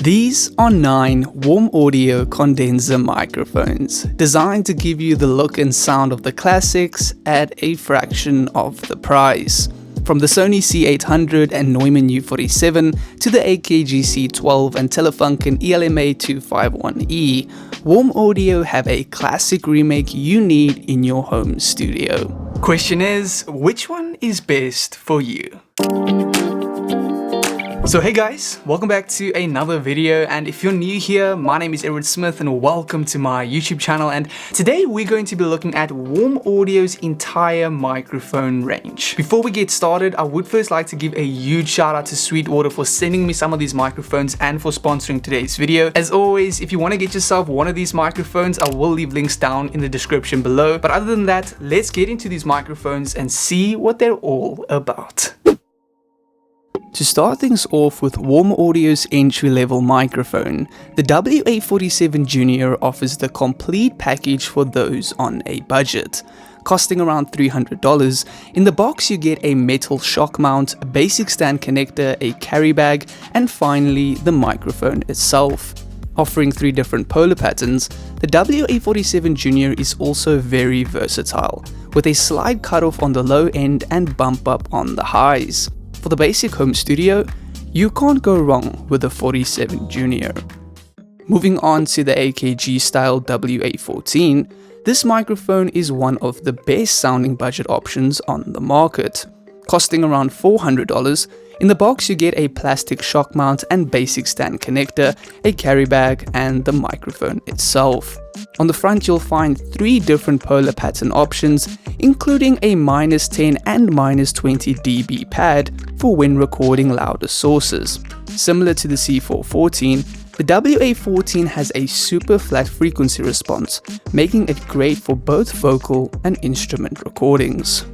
These are 9 warm audio condenser microphones, designed to give you the look and sound of the classics at a fraction of the price. From the Sony C800 and Neumann U47 to the AKG C12 and Telefunken ELMA 251E, Warm Audio have a classic remake you need in your home studio. Question is, which one is best for you? So hey guys, welcome back to another video, and if you're new here, my name is Edward Smith and welcome to my YouTube channel, and today we're going to be looking at Warm Audio's entire microphone range. Before we get started, I would first like to give a huge shout out to Sweetwater for sending me some of these microphones and for sponsoring today's video. As always, if you want to get yourself one of these microphones, I will leave links down in the description below. But other than that, let's get into these microphones and see what they're all about. To start things off with Warm Audio's entry-level microphone, the WA47 Junior offers the complete package for those on a budget. Costing around $300, in the box you get a metal shock mount, a basic stand connector, a carry bag, and finally the microphone itself. Offering 3 different polar patterns, the WA47 Junior is also very versatile, with a slide cutoff on the low end and bump up on the highs. For the basic home studio, you can't go wrong with the 47 Junior. Moving on to the AKG style WA14, this microphone is one of the best sounding budget options on the market. Costing around $400, in the box you get a plastic shock mount and basic stand connector, a carry bag, and the microphone itself. On the front you'll find 3 different polar pattern options, including a -10 and -20 dB pad for when recording louder sources. Similar to the C414, the WA14 has a super flat frequency response, making it great for both vocal and instrument recordings.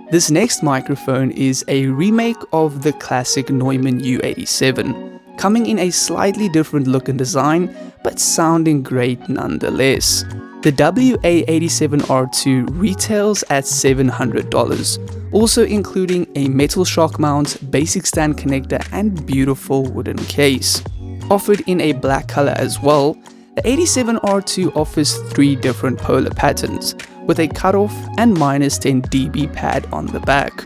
This next microphone is a remake of the classic Neumann U87, coming in a slightly different look and design, but sounding great nonetheless. The WA87R2 retails at $700, also including a metal shock mount, basic stand connector, and beautiful wooden case. Offered in a black color as well, the 87R2 offers 3 different polar patterns, with a cutoff and -10 dB pad on the back.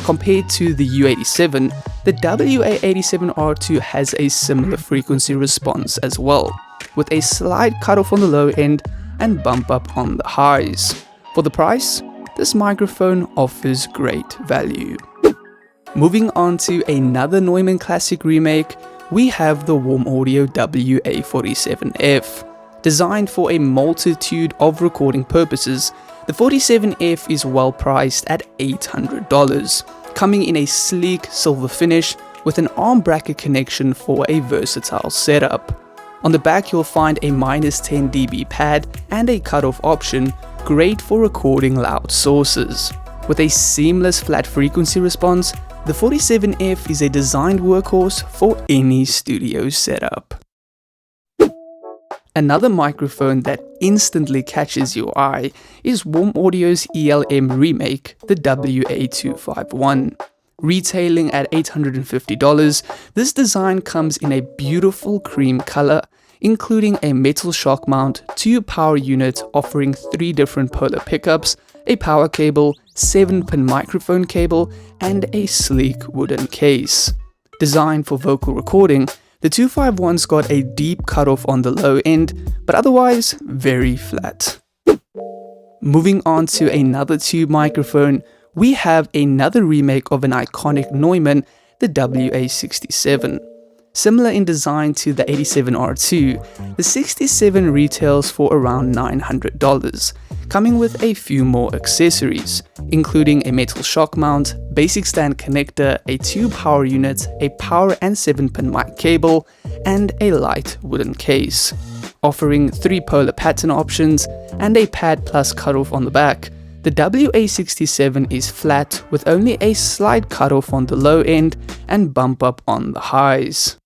Compared to the U87, the WA87R2 has a similar frequency response as well, with a slight cutoff on the low end and bump up on the highs. For the price, this microphone offers great value. Moving on to another Neumann classic remake, we have the Warm Audio WA47F. Designed for a multitude of recording purposes, the 47F is well priced at $800, coming in a sleek silver finish with an arm bracket connection for a versatile setup. On the back you'll find a -10 dB pad and a cutoff option, great for recording loud sources. With a seamless flat frequency response, the 47F is a designed workhorse for any studio setup. Another microphone that instantly catches your eye is Warm Audio's ELM remake, the WA251. Retailing at $850, this design comes in a beautiful cream color, including a metal shock mount, 2 power units offering 3 different polar pickups, a power cable, 7-pin microphone cable, and a sleek wooden case. Designed for vocal recording, the 251's got a deep cutoff on the low end, but otherwise very flat. Moving on to another tube microphone, we have another remake of an iconic Neumann, the WA67. Similar in design to the 87R2, the 67 retails for around $900, coming with a few more accessories, including a metal shock mount, basic stand connector, a 2 power units, a power and 7-pin mic cable, and a light wooden case. Offering 3 polar pattern options and a pad plus cutoff on the back, the WA67 is flat with only a slight cutoff on the low end and bump up on the highs.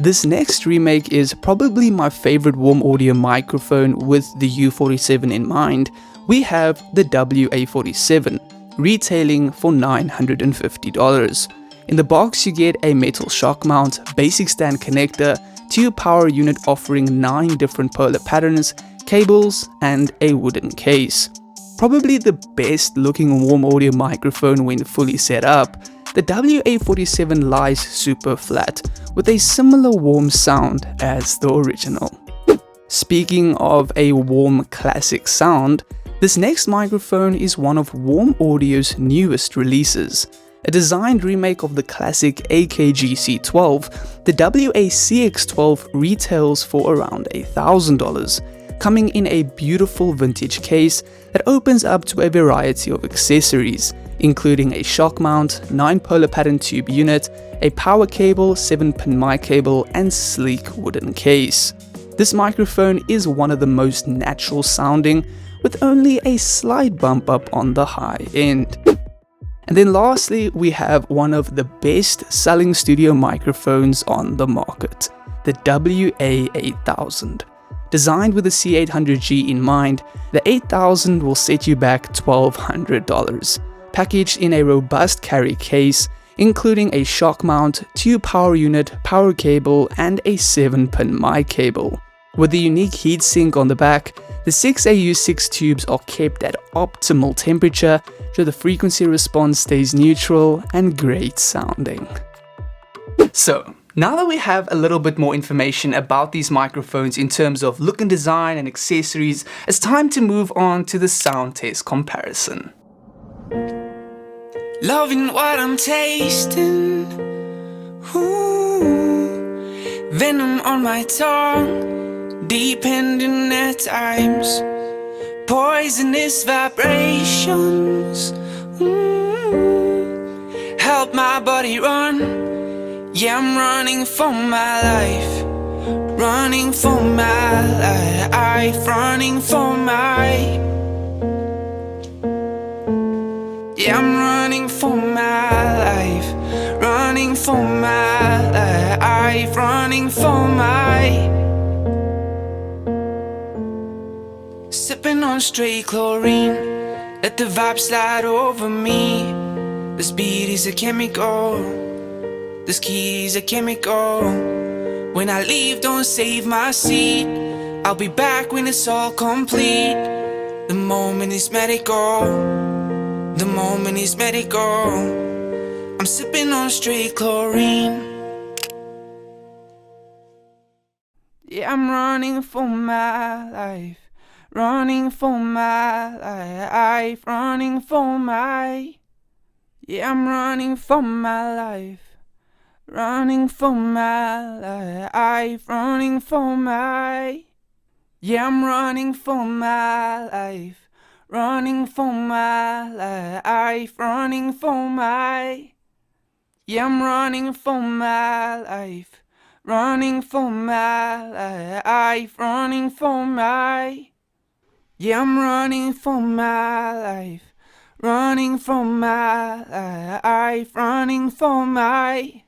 This next remake is probably my favorite Warm Audio microphone with the U47 in mind. We have the WA47, retailing for $950. In the box you get a metal shock mount, basic stand connector, 2 power unit offering 9 different polar patterns, cables, and a wooden case. Probably the best looking warm audio microphone when fully set up, the WA47 lies super flat, with a similar warm sound as the original. Speaking of a warm classic sound, this next microphone is one of Warm Audio's newest releases. A designed remake of the classic AKG C12, the WA-CX12 retails for around $1,000, coming in a beautiful vintage case that opens up to a variety of accessories, including a shock mount, 9 polar pattern tube unit, a power cable, 7-pin mic cable, and sleek wooden case. This microphone is one of the most natural sounding, with only a slight bump up on the high end. And then lastly, we have one of the best selling studio microphones on the market, the WA-8000. Designed with the C800G in mind, the 8000 will set you back $1,200, packaged in a robust carry case, including a shock mount, 2 power unit, power cable, and a 7-pin mic cable. With the unique heatsink on the back, the 6AU6 tubes are kept at optimal temperature, so the frequency response stays neutral and great sounding. So, now that we have a little bit more information about these microphones in terms of look and design and accessories, it's time to move on to the sound test comparison. Loving what I'm tasting, ooh, venom on my tongue, depending at times, poisonous vibrations, help my body run. Yeah, I'm running for my life, running for my life, running for my. Yeah, I'm running for my life, running for my life, running for my. Sipping on straight chlorine, let the vibe slide over me. The speed is a chemical, this key is a chemical. When I leave, don't save my seat. I'll be back when it's all complete. The moment is medical, the moment is medical. I'm sipping on straight chlorine. Yeah, I'm running for my life, running for my life, running for my. Yeah, I'm running for my life, running for my life, running for my. Yeah, I'm running for my life, running for my life, running for my. Yeah, I'm running for my life, running for my life, running for my. Yeah, I'm running for my life, running for my life, running for my.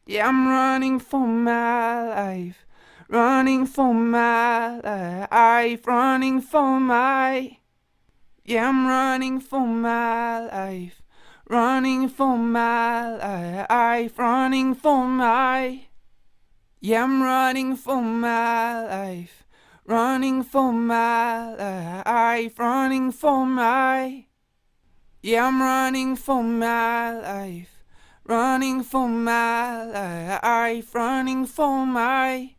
Yeah, I'm running for my life, running for my life, running for my. Yeah, I'm running for my life, running for my life, running for my. Yeah, I'm running for my life, running for my life, running for my. Yeah, I'm running for my life, running for my life, running for my.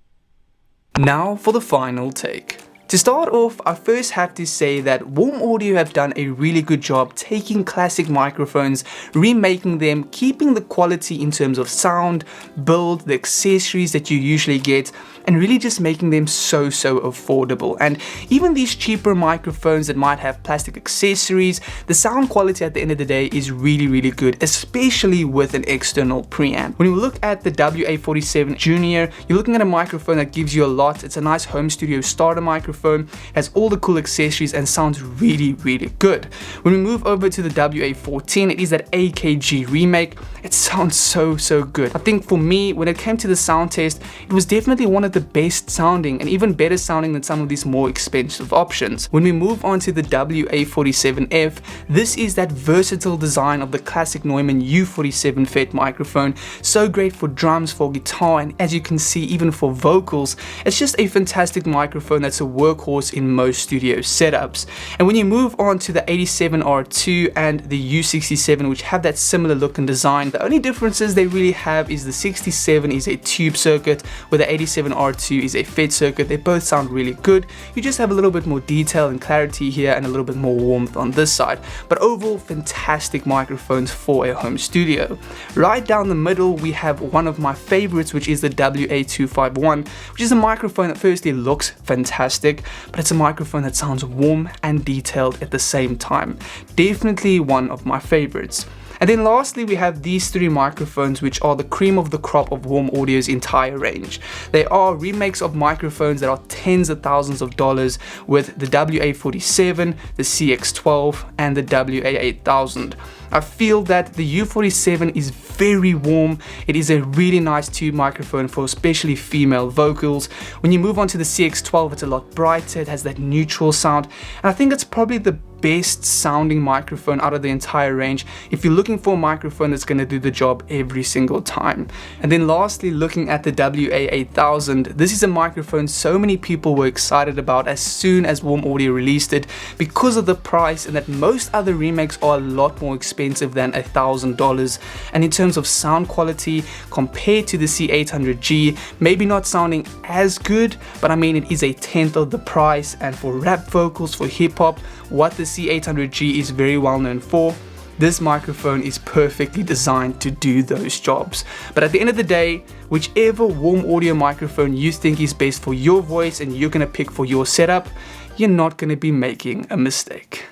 Now for the final take. To start off, I first have to say that Warm Audio have done a really good job taking classic microphones, remaking them, keeping the quality in terms of sound, build, the accessories that you usually get, and really just making them so affordable. And even these cheaper microphones that might have plastic accessories, the sound quality at the end of the day is really good, especially with an external preamp. When you look at the WA-47 Junior, you're looking at a microphone that gives you a lot. It's a nice home studio starter microphone. microphone, has all the cool accessories and sounds really good. When we move over to the WA14, it is that AKG remake. It sounds so good. I think for me, when it came to the sound test, it was definitely one of the best sounding and even better sounding than some of these more expensive options. When we move on to the WA47F, this is that versatile design of the classic Neumann U47 FET microphone. So great for drums, for guitar, and as you can see, even for vocals. It's just a fantastic microphone that's a workhorse in most studio setups. And when you move on to the 87R2 and the U67, which have that similar look and design, the only differences they really have is the 67 is a tube circuit, where the 87R2 is a FET circuit. They both sound really good. You just have a little bit more detail and clarity here and a little bit more warmth on this side. But overall, fantastic microphones for a home studio. Right down the middle, we have one of my favorites, which is the WA251, which is a microphone that firstly looks fantastic, but it's a microphone that sounds warm and detailed at the same time. Definitely one of my favorites. And then lastly, we have these three microphones, which are the cream of the crop of Warm Audio's entire range. They are remakes of microphones that are tens of thousands of dollars, with the WA47, the CX12, and the WA8000. I feel that the U47 is very warm. It is a really nice tube microphone for especially female vocals. When you move on to the CX12, it's a lot brighter, it has that neutral sound, and I think it's probably the best sounding microphone out of the entire range if you're looking for a microphone that's going to do the job every single time. And then lastly, looking at the WA8000, this is a microphone so many people were excited about as soon as Warm Audio released it because of the price, and that most other remakes are a lot more expensive than $1,000. And in terms of sound quality, compared to the C800G, maybe not sounding as good, but I mean, it is a tenth of the price. And for rap vocals, for hip hop, what the C800G is very well known for, this microphone is perfectly designed to do those jobs. But at the end of the day, whichever Warm Audio microphone you think is best for your voice and you're going to pick for your setup, you're not going to be making a mistake.